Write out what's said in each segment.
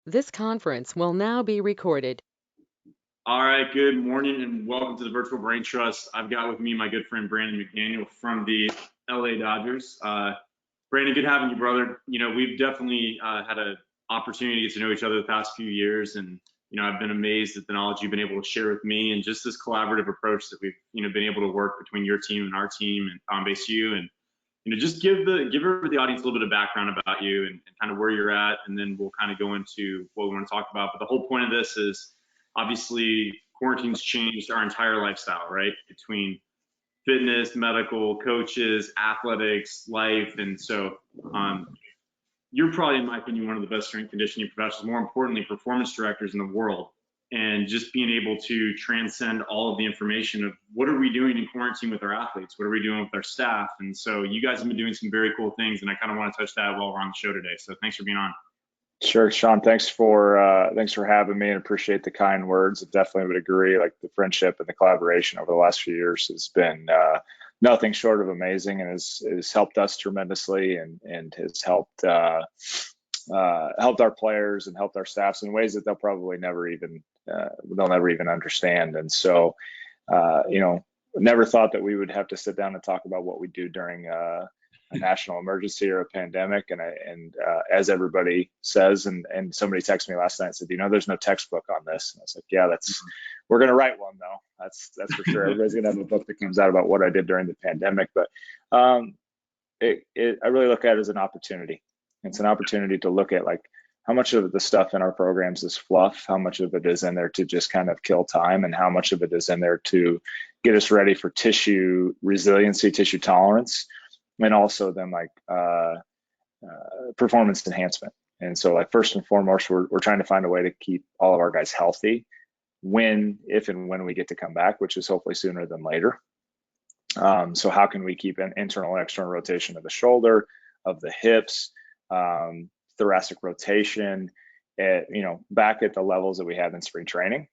This conference will now be recorded. All right, good morning and welcome to the Virtual Brain Trust. I've got with me my good friend Brandon McDaniel from the LA Dodgers. Brandon, good having you, brother. We've definitely had an opportunity to get to know each other the past few years, and I've been amazed at the knowledge you've been able to share with me, and just this collaborative approach that we've been able to work between your team and our team and Palm-Base U, and just give the audience a little bit of background about you and kind of where you're at, and then we'll kind of go into what we want to talk about. But the whole point of this is obviously quarantine's changed our entire lifestyle, right? Between fitness, medical, coaches, athletics, life. And so you're probably, in my opinion, one of the best strength conditioning professionals, more importantly, performance directors in the world. And just being able to transcend all of the information of what are we doing in quarantine with our athletes? What are we doing with our staff? And so you guys have been doing some very cool things, and I kind of want to touch that while we're on the show today. So thanks for being on. Sure, Sean. Thanks for having me, and appreciate the kind words. I definitely would agree. Like, the friendship and the collaboration over the last few years has been nothing short of amazing, and has helped us tremendously, and has helped our players and helped our staffs in ways that they'll never even understand. And so, never thought that we would have to sit down and talk about what we do during a national emergency or a pandemic. And as everybody says, and somebody texted me last night and said, there's no textbook on this. And I was like, yeah, we're going to write one though. That's for sure. Everybody's going to have a book that comes out about what I did during the pandemic. But I really look at it as an opportunity. It's an opportunity to look at, like, how much of the stuff in our programs is fluff, how much of it is in there to just kind of kill time, and how much of it is in there to get us ready for tissue resiliency, tissue tolerance, and also then performance enhancement. And so, like, first and foremost, we're trying to find a way to keep all of our guys healthy if and when we get to come back, which is hopefully sooner than later. So how can we keep an internal and external rotation of the shoulder, of the hips, thoracic rotation back at the levels that we had in spring training?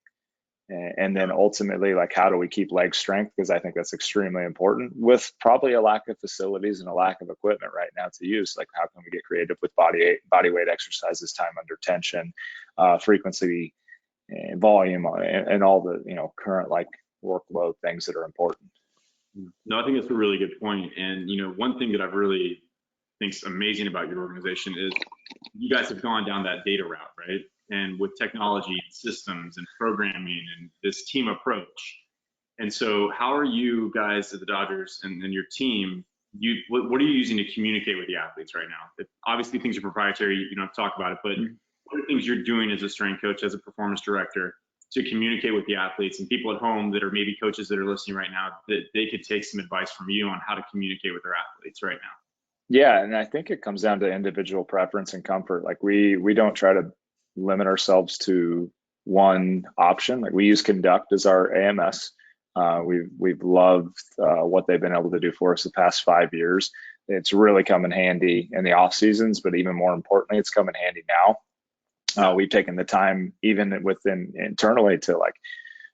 And then ultimately, like, how do we keep leg strength? Because I think that's extremely important, with probably a lack of facilities and a lack of equipment right now to use. Like, how can we get creative with body weight exercises, time under tension, frequency, and volume, and all the current, like, workload things that are important. No, I think that's a really good point. And one thing that I've really think's amazing about your organization is you guys have gone down that data route, right? And with technology and systems and programming and this team approach. And so how are you guys at the Dodgers and your team, what are you using to communicate with the athletes right now? Obviously things are proprietary, you don't have to talk about it, but what are things you're doing as a strength coach, as a performance director, to communicate with the athletes and people at home that are maybe coaches that are listening right now, that they could take some advice from you on how to communicate with their athletes right now? Yeah, and I think it comes down to individual preference and comfort. Like, we don't try to limit ourselves to one option. Like, we use Conduct as our AMS. We've loved what they've been able to do for us the past 5 years. It's really come in handy in the off seasons, but even more importantly, it's come in handy now. We've taken the time, even within internally, to, like,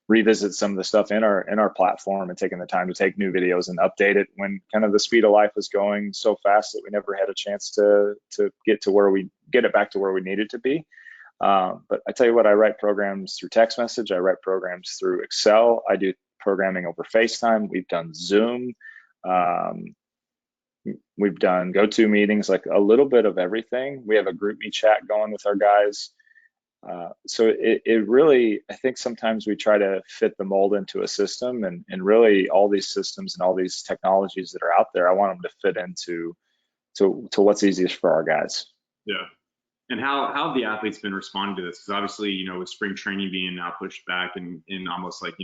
revisit some of the stuff in our platform, and taking the time to take new videos and update it when kind of the speed of life was going so fast that we never had a chance to get it back to where we needed to be. But I tell you what, I write programs through text message. I write programs through Excel. I do programming over FaceTime. We've done Zoom. We've done GoToMeetings, like a little bit of everything. We have a group me chat going with our guys. So it really, I think sometimes we try to fit the mold into a system, and really all these systems and all these technologies that are out there, I want them to fit into what's easiest for our guys. Yeah. And how have the athletes been responding to this? Because obviously, with spring training being now pushed back and almost like,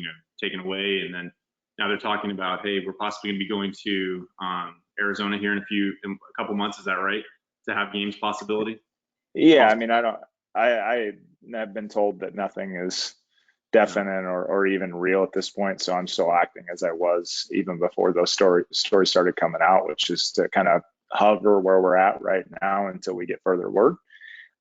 taken away, and then now they're talking about, hey, we're possibly going to be going to Arizona here in a couple months. Is that right? To have games possibility? Yeah, I mean, I have been told that nothing is definite or even real at this point. So I'm still acting as I was even before those stories started coming out, which is to kind of hover where we're at right now until we get further word.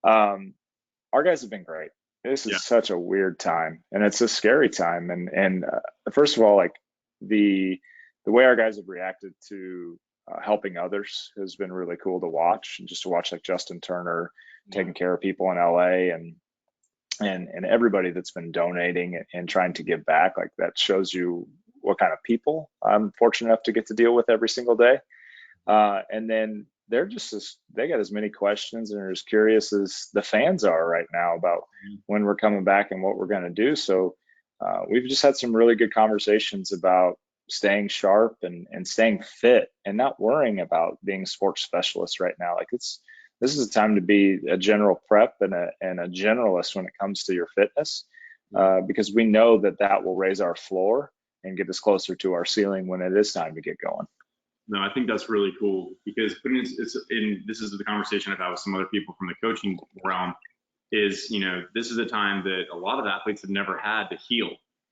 Our guys have been great. This is such a weird time, and it's a scary time. And first of all, like, the way our guys have reacted to helping others has been really cool to watch, and just to watch, like, Justin Turner taking care of people in LA, and and everybody that's been donating and trying to give back. Like, that shows you what kind of people I'm fortunate enough to get to deal with every single day. And then they got as many questions and are as curious as the fans are right now about when we're coming back and what we're going to do. So we've just had some really good conversations about staying sharp and staying fit and not worrying about being sports specialists right now. Like, this is a time to be a general prep and a generalist when it comes to your fitness, because we know that will raise our floor and get us closer to our ceiling when it is time to get going. No, I think that's really cool, because this is the conversation I've had with some other people from the coaching realm, is, this is a time that a lot of athletes have never had to heal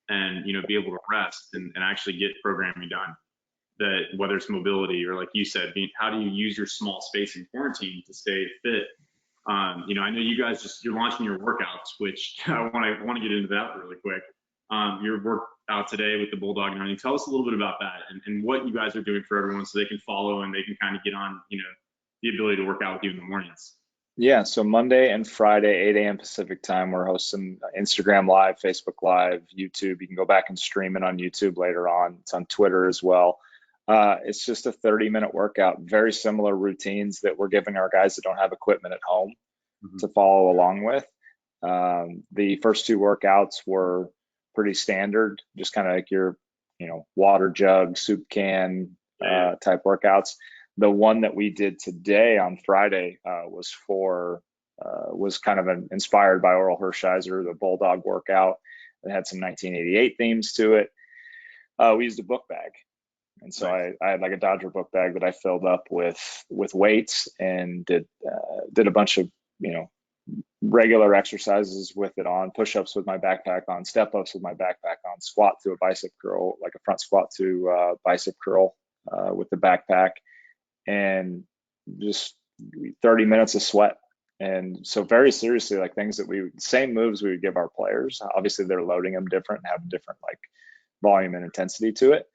and, be able to rest and actually get programming done. That whether it's mobility or, like you said, how do you use your small space in quarantine to stay fit? I know you guys you're launching your workouts, which I want to get into that really quick. Your workout today with the Bulldog and everything. Tell us a little bit about that and what you guys are doing for everyone, so they can follow and they can kind of get on, the ability to work out with you in the mornings. Yeah, so Monday and Friday, 8 a.m. Pacific time, we're hosting Instagram Live, Facebook Live, YouTube. You can go back and stream it on YouTube later on. It's on Twitter as well. It's just a 30-minute workout, very similar routines that we're giving our guys that don't have equipment at home to follow along with. The first two workouts were pretty standard, just kind of like your, water jug, soup can type workouts. The one that we did today on Friday was kind of inspired by Oral Hershiser, the Bulldog workout. It had some 1988 themes to it. We used a book bag. And so I had like a Dodger book bag that I filled up with weights and did a bunch of, regular exercises with it on, push-ups with my backpack on, step-ups with my backpack on, squat to a bicep curl, like a front squat to bicep curl with the backpack, and just 30 minutes of sweat. And so very seriously, like things that same moves we would give our players. Obviously they're loading them different and have different like volume and intensity to it.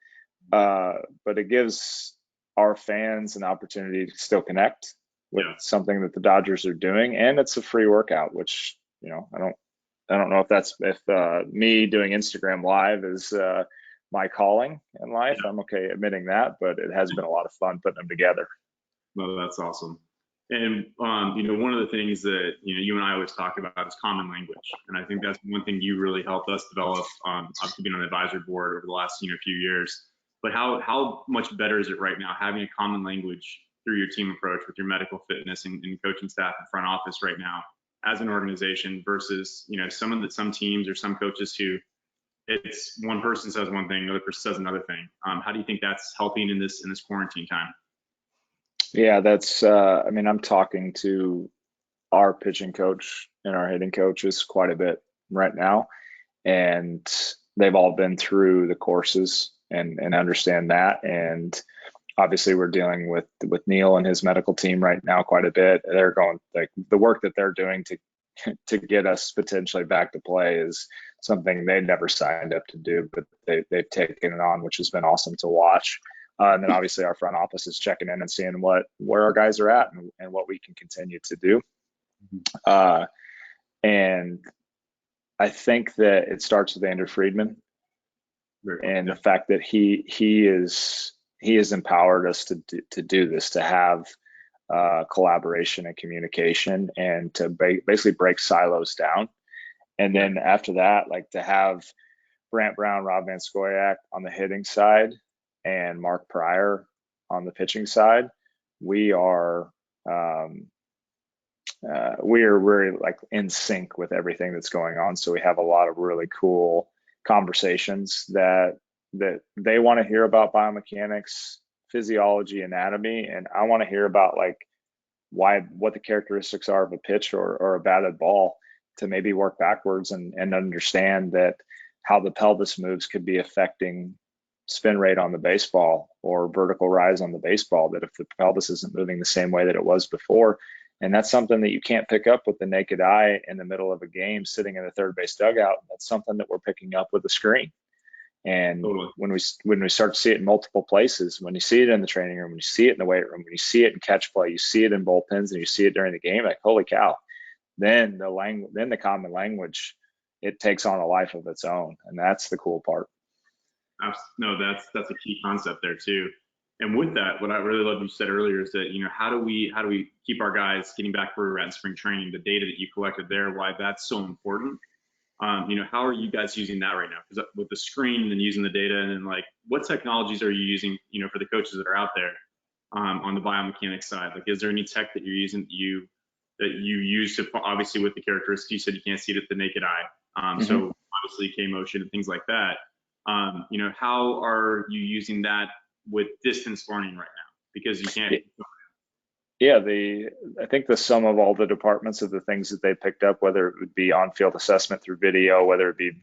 But it gives our fans an opportunity to still connect with something that the Dodgers are doing, and it's a free workout, which, I don't know if me doing Instagram Live is my calling in life. I'm okay admitting that, but it has been a lot of fun putting them together. Well, that's awesome. And one of the things that you and I always talk about is common language, and I think that's one thing you really helped us develop. Obviously, being on the advisory board over the last few years. But how much better is it right now having a common language through your team approach with your medical fitness and coaching staff and front office right now as an organization versus some teams or some coaches who it's one person says one thing, another person says another thing. How do you think that's helping in this quarantine time? Yeah, that's I'm talking to our pitching coach and our hitting coaches quite a bit right now, and they've all been through the courses and understand that. And obviously we're dealing with Neil and his medical team right now quite a bit. They're going, like, the work that they're doing to get us potentially back to play is something they never signed up to do, but they've taken it on, which has been awesome to watch. And then obviously our front office is checking in and seeing where our guys are at and what we can continue to do. And I think that it starts with Andrew Friedman and the fact that he has empowered us to do this, to have collaboration and communication, and to basically break silos down. And then after that, like, to have Brant Brown, Rob Van Scoyac on the hitting side and Mark Pryor on the pitching side, we are really like in sync with everything that's going on. So we have a lot of really cool conversations that they want to hear about biomechanics, physiology, anatomy, and I want to hear about like what the characteristics are of a pitch or a batted ball, to maybe work backwards and understand that how the pelvis moves could be affecting spin rate on the baseball or vertical rise on the baseball, that if the pelvis isn't moving the same way that it was before. And that's something that you can't pick up with the naked eye in the middle of a game sitting in the third base dugout. That's something that we're picking up with a screen. And when we start to see it in multiple places, when you see it in the training room, when you see it in the weight room, when you see it in catch play, you see it in bullpens, and you see it during the game, like, holy cow, then the common language, it takes on a life of its own, and that's the cool part. No, that's a key concept there too. And with that, what I really love you said earlier is that, how do we keep our guys getting back where we're at in spring training, the data that you collected there, why that's so important. How are you guys using that right now? Because with the screen and using the data, and then like what technologies are you using, for the coaches that are out there on the biomechanics side? Like, is there any tech that you're using that you use to, obviously with the characteristics, you said you can't see it with the naked eye. So obviously K motion and things like that. How are you using that with distance learning right now? Because you can't. Yeah, I think the sum of all the departments of the things that they picked up, whether it would be on-field assessment through video, whether it be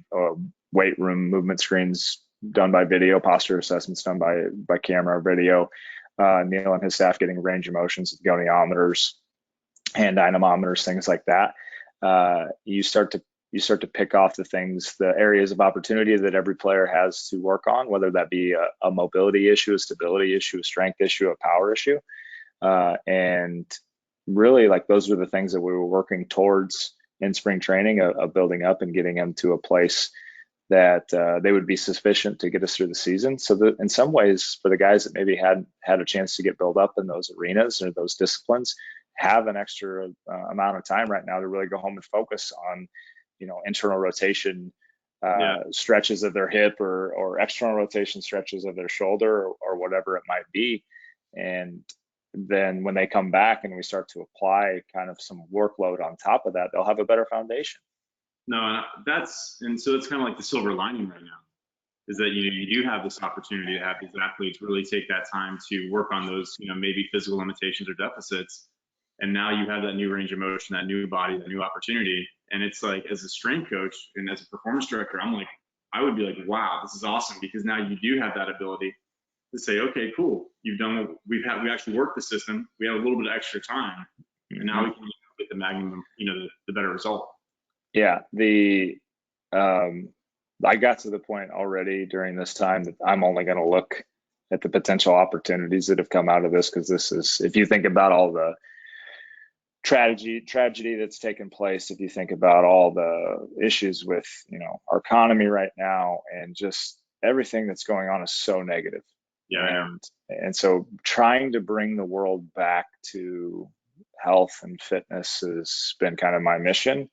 weight room movement screens done by video, posture assessments done by camera or video, Neil and his staff getting range of motions, goniometers, hand dynamometers, things like that. You start to pick off the areas of opportunity that every player has to work on, whether that be a mobility issue, a stability issue, a strength issue, a power issue. And really, like, those were the things that we were working towards in spring training, of building up and getting them to a place that they would be sufficient to get us through the season. So that in some ways, for the guys that maybe had a chance to get built up in those arenas or those disciplines, have an extra amount of time right now to really go home and focus on, internal rotation stretches of their hip or external rotation stretches of their shoulder, or whatever it might be. And then when they come back and we start to apply kind of some workload on top of that, they'll have a better foundation. No, so it's kind of like the silver lining right now, is that you do have this opportunity to have these athletes really take that time to work on those, maybe physical limitations or deficits. And now you have that new range of motion, that new body, that new opportunity. And it's like, as a strength coach and as a performance director, I would be like, wow, this is awesome, because now you do have that ability to say, okay, cool, you've done what we actually worked the system. We have a little bit of extra time, and now we can get the maximum, the better result. Yeah, I got to the point already during this time that I'm only going to look at the potential opportunities that have come out of this, because this is, if you think about all the tragedy that's taken place, if you think about all the issues with, our economy right now, and just everything that's going on is so negative. Yeah. And so trying to bring the world back to health and fitness has been kind of my mission,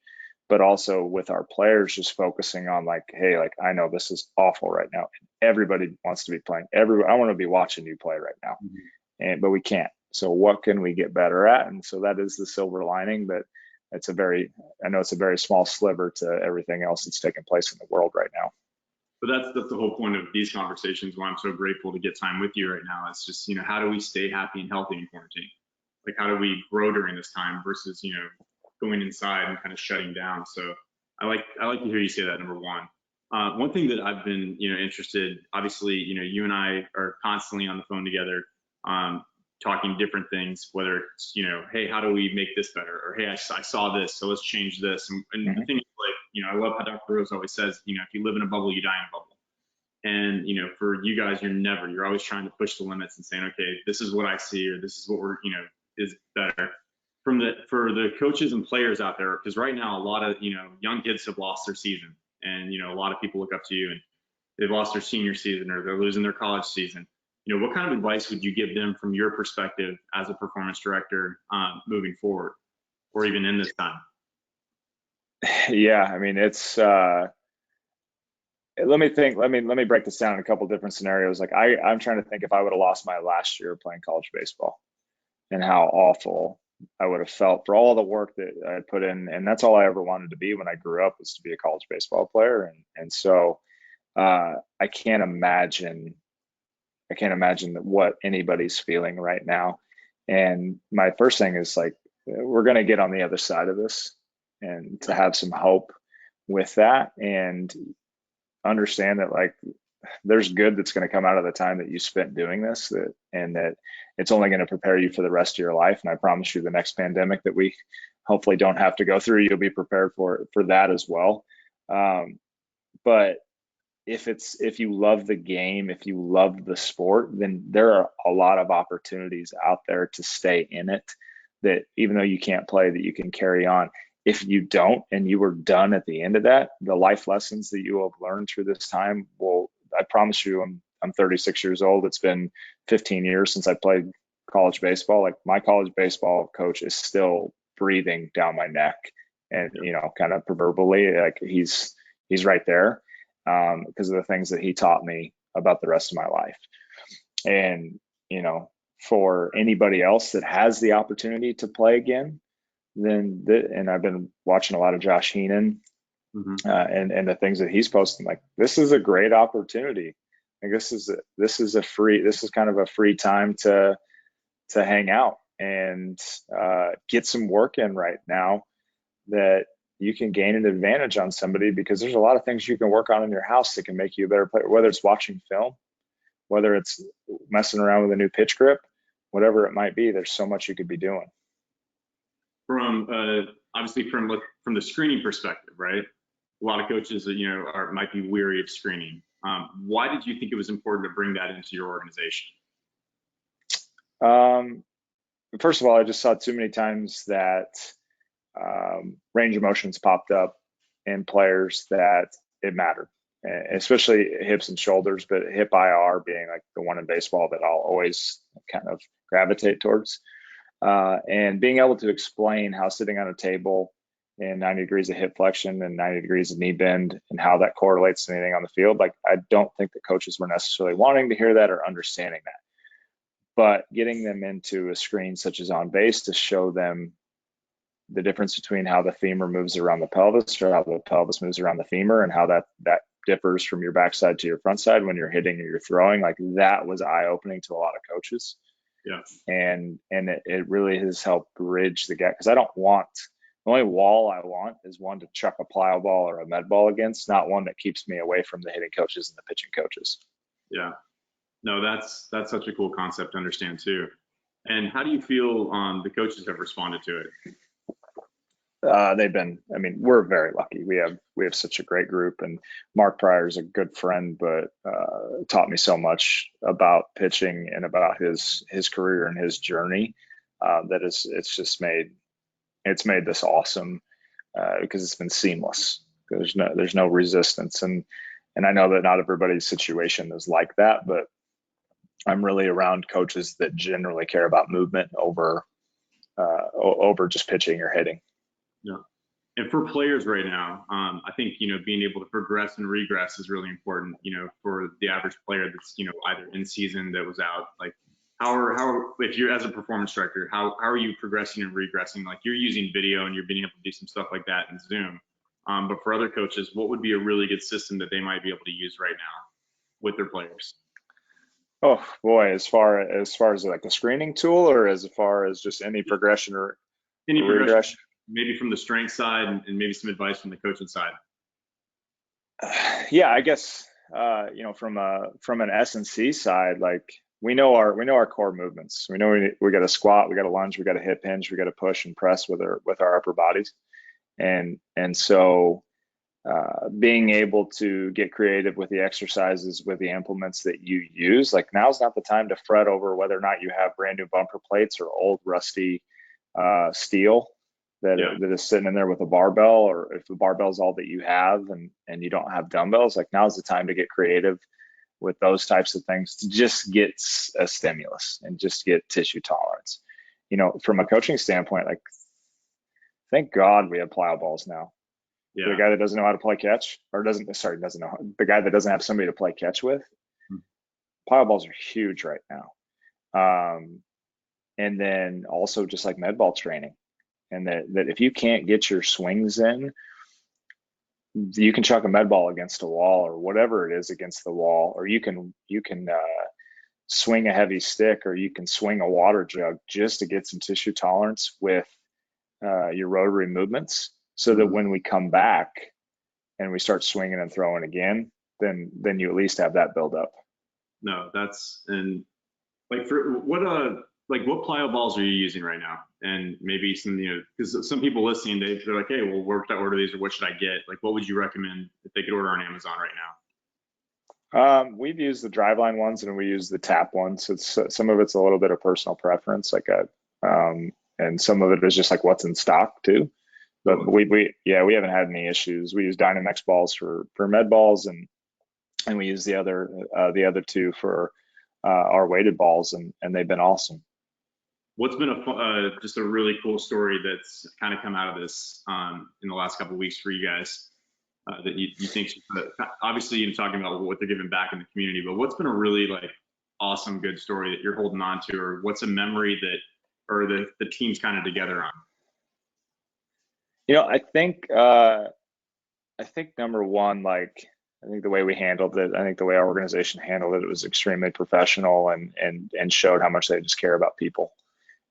but also with our players, just focusing on like, hey, like, I know this is awful right now. Everybody wants to be playing. I want to be watching you play right now, but we can't. So what can we get better at? And so that is the silver lining, but I know it's a very small sliver to everything else that's taking place in the world right now. But that's the whole point of these conversations, why I'm so grateful to get time with you right now. It's just, how do we stay happy and healthy in quarantine? Like, how do we grow during this time versus, going inside and kind of shutting down? So I like to hear you say that, number one. One thing that I've been, interested, obviously, you and I are constantly on the phone together, talking different things, whether it's, hey, how do we make this better? Or, hey, I saw this, so let's change this. And the thing is, like, I love how Dr. Rose always says, if you live in a bubble, you die in a bubble. And, for you guys, you're always trying to push the limits and saying, okay, this is what I see, or this is what we're, is better. For the coaches and players out there, because right now, a lot of, young kids have lost their season, and, a lot of people look up to you, and they've lost their senior season, or they're losing their college season. What kind of advice would you give them from your perspective as a performance director, moving forward, or even in this time? Yeah, I mean, it's let me think. Let me break this down in a couple different scenarios. Like, I'm trying to think if I would have lost my last year playing college baseball, and how awful I would have felt for all the work that I put in. And that's all I ever wanted to be when I grew up, was to be a college baseball player. And so I can't imagine what anybody's feeling right now. And my first thing is, like, we're going to get on the other side of this, and to have some hope with that, and understand that, like, there's good that's going to come out of the time that you spent doing this, and that it's only going to prepare you for the rest of your life. And I promise you, the next pandemic that we hopefully don't have to go through, you'll be prepared for that as well. But if you love the game, if you love the sport, then there are a lot of opportunities out there to stay in it, that even though you can't play, that you can carry on. if you don't and you were done at the end of that, the life lessons that you have learned through this time will, I promise you, I'm 36 years old. It's been 15 years since I played college baseball. Like, my college baseball coach is still breathing down my neck, and kind of proverbially, like he's right there, because of the things that he taught me about the rest of my life. And for anybody else that has the opportunity to play again, and I've been watching a lot of Josh Heenan, and the things that he's posting, like, this is a great opportunity. Like, this is kind of a free time to hang out and get some work in right now, that you can gain an advantage on somebody, because there's a lot of things you can work on in your house that can make you a better player, whether it's watching film, whether it's messing around with a new pitch grip, whatever it might be. There's so much you could be doing. From obviously from the screening perspective, right? A lot of coaches, might be weary of screening. Why did you think it was important to bring that into your organization? First of all, I just saw too many times that range of motions popped up in players that it mattered, especially hips and shoulders, but hip IR being like the one in baseball that I'll always kind of gravitate towards. And being able to explain how sitting on a table and 90 degrees of hip flexion and 90 degrees of knee bend and how that correlates to anything on the field, like, I don't think the coaches were necessarily wanting to hear that or understanding that. But getting them into a screen such as On Base to show them the difference between how the femur moves around the pelvis, or how the pelvis moves around the femur, and how that differs from your backside to your front side when you're hitting or you're throwing, like, that was eye-opening to a lot of coaches. Yeah. And it really has helped bridge the gap, because the only wall I want is one to chuck a plyo ball or a med ball against, not one that keeps me away from the hitting coaches and the pitching coaches. Yeah. No, that's such a cool concept to understand too. And how do you feel the coaches have responded to it? We're very lucky. We have such a great group, and Mark Pryor is a good friend, but taught me so much about pitching and about his career and his journey, that it's made this awesome, because it's been seamless. There's no resistance, and I know that not everybody's situation is like that, but I'm really around coaches that generally care about movement over just pitching or hitting. Yeah. And for players right now, I think, being able to progress and regress is really important, for the average player that's, either in season that was out. Like, if you're, as a performance director, how are you progressing and regressing? Like, you're using video and you're being able to do some stuff like that in Zoom. But for other coaches, what would be a really good system that they might be able to use right now with their players? Oh boy, as far as like a screening tool, or as far as just any progression or any regression, maybe from the strength side, and maybe some advice from the coaching side. Yeah, I guess from an S&C side, like, we know our core movements. We know we got to squat, we got to lunge, we got to hip hinge, we got to push and press with our upper bodies, and so being able to get creative with the exercises, with the implements that you use. Like, now's not the time to fret over whether or not you have brand new bumper plates or old rusty steel that is sitting in there with a barbell, or if the barbell is all that you have and you don't have dumbbells. Like, now's the time to get creative with those types of things, to just get a stimulus and just get tissue tolerance. From a coaching standpoint, like, thank God we have plyo balls now. Yeah. The guy that doesn't know how to play catch, or doesn't know, the guy that doesn't have somebody to play catch with, plyo balls are huge right now. And then also just like med ball training, and that if you can't get your swings in, you can chuck a med ball against a wall or whatever it is against the wall, or you can swing a heavy stick, or you can swing a water jug just to get some tissue tolerance with your rotary movements, so that when we come back and we start swinging and throwing again, then you at least have that build up. No, and like, for what plyo balls are you using right now? And maybe some, because some people listening, they're like, hey, well, where should I order these, or what should I get? Like, what would you recommend if they could order on Amazon right now? We've used the Driveline ones, and we use the Tap ones. It's some of it's a little bit of personal preference, and some of it is just like what's in stock too. But we haven't had any issues. We use Dynamex balls for med balls, and we use the other two for our weighted balls, and they've been awesome. What's been just a really cool story that's kind of come out of this in the last couple of weeks for you guys that you think, obviously you're talking about what they're giving back in the community, but what's been a really like awesome, good story that you're holding on to, or what's a memory that, or the team's kind of together on? I think number one, like, I think the way we handled it, I think the way our organization handled it was extremely professional and showed how much they just care about people,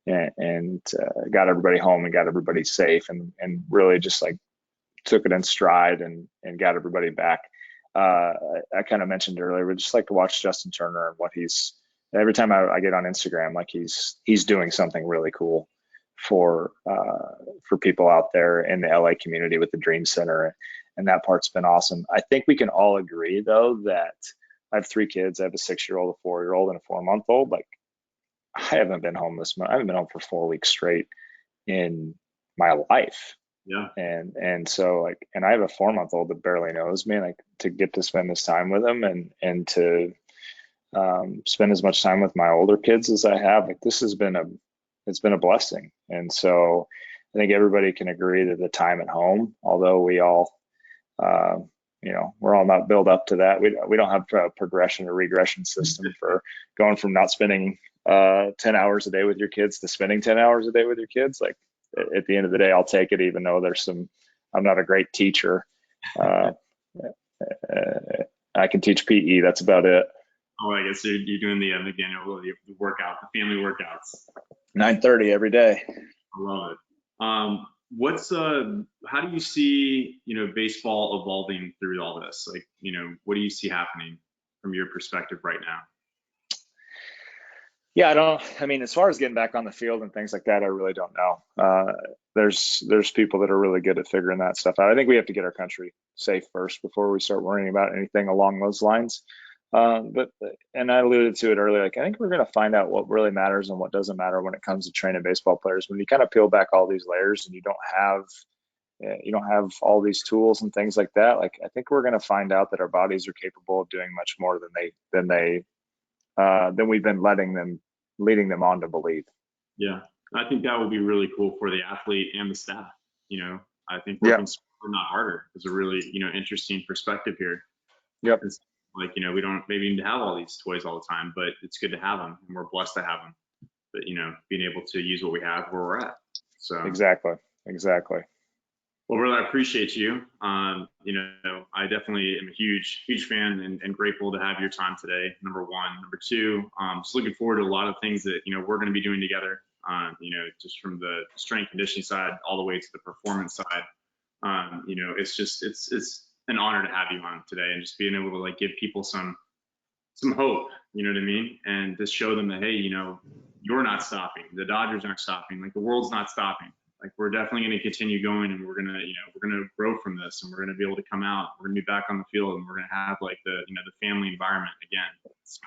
and got everybody home and got everybody safe, and really just like took it in stride and got everybody back. I kind of mentioned earlier, we just like to watch Justin Turner and what every time I get on Instagram, like he's doing something really cool for people out there in the LA community with the Dream Center, and that part's been awesome. I think we can all agree though that I have 3 kids. I have a 6-year-old, a 4-year-old, and a 4-month-old. Like, I haven't been home this month. I haven't been home for 4 weeks straight in my life. Yeah. And so like, and I have a 4-month-old that barely knows me, like, to get to spend this time with him and to spend as much time with my older kids as I have, like, it's been a blessing. And so I think everybody can agree that the time at home, although we all, we're all not built up to that. We don't have a progression or regression system for going from not spending 10 hours a day with your kids to spending 10 hours a day with your kids. Like, at the end of the day, I'll take it, even though I'm not a great teacher. I can teach PE. That's about it. Oh, I guess you're doing the McDaniel, the workout, the family workouts. 9:30 every day. I love it. How do you see, baseball evolving through all this? Like, what do you see happening from your perspective right now? Yeah, I mean, as far as getting back on the field and things like that, I really don't know. There's people that are really good at figuring that stuff out. I think we have to get our country safe first before we start worrying about anything along those lines. And I alluded to it earlier, like, I think we're going to find out what really matters and what doesn't matter when it comes to training baseball players. When you kind of peel back all these layers and you don't have all these tools and things like that, like, I think we're going to find out that our bodies are capable of doing much more than we've been leading them on to believe. Yeah, I think that would be really cool for the athlete and the staff. I think working smarter, not harder, is a really interesting perspective here. Yep. It's like, we don't maybe need to have all these toys all the time, but it's good to have them, and we're blessed to have them. But being able to use what we have where we're at. So exactly. Well, brother, I appreciate you. I definitely am a huge fan and grateful to have your time today. Number one. Number two, just looking forward to a lot of things that, we're going to be doing together, just from the strength conditioning side all the way to the performance side. It's an honor to have you on today, and just being able to, like, give people some hope, you know what I mean? And just show them that, hey, you're not stopping. The Dodgers aren't stopping. Like, the world's not stopping. Like, we're definitely going to continue going, and we're going to grow from this, and we're going to be able to come out. We're going to be back on the field, and we're going to have, like, the family environment again. So,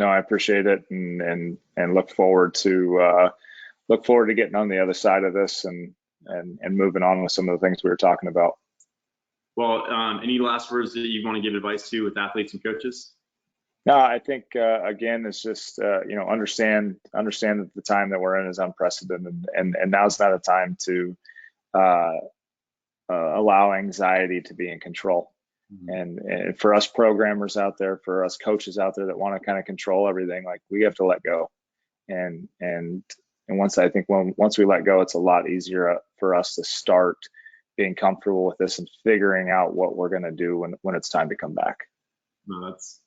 I appreciate it, and look forward to getting on the other side of this and moving on with some of the things we were talking about. Well, any last words that you want to give advice to with athletes and coaches? No, I think again, it's just understand that the time that we're in is unprecedented, and now's not a time to allow anxiety to be in control. Mm-hmm. And for us programmers out there, for us coaches out there that want to kind of control everything, like, we have to let go. And once we let go, it's a lot easier for us to start being comfortable with this and figuring out what we're going to do when it's time to come back. No, that's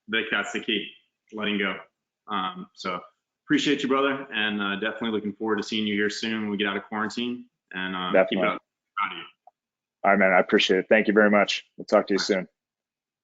the key, letting go. So appreciate you, brother, and definitely looking forward to seeing you here soon when we get out of quarantine, and keep it up. Proud of you. All right, man, I appreciate it. Thank you very much. We'll talk to you soon.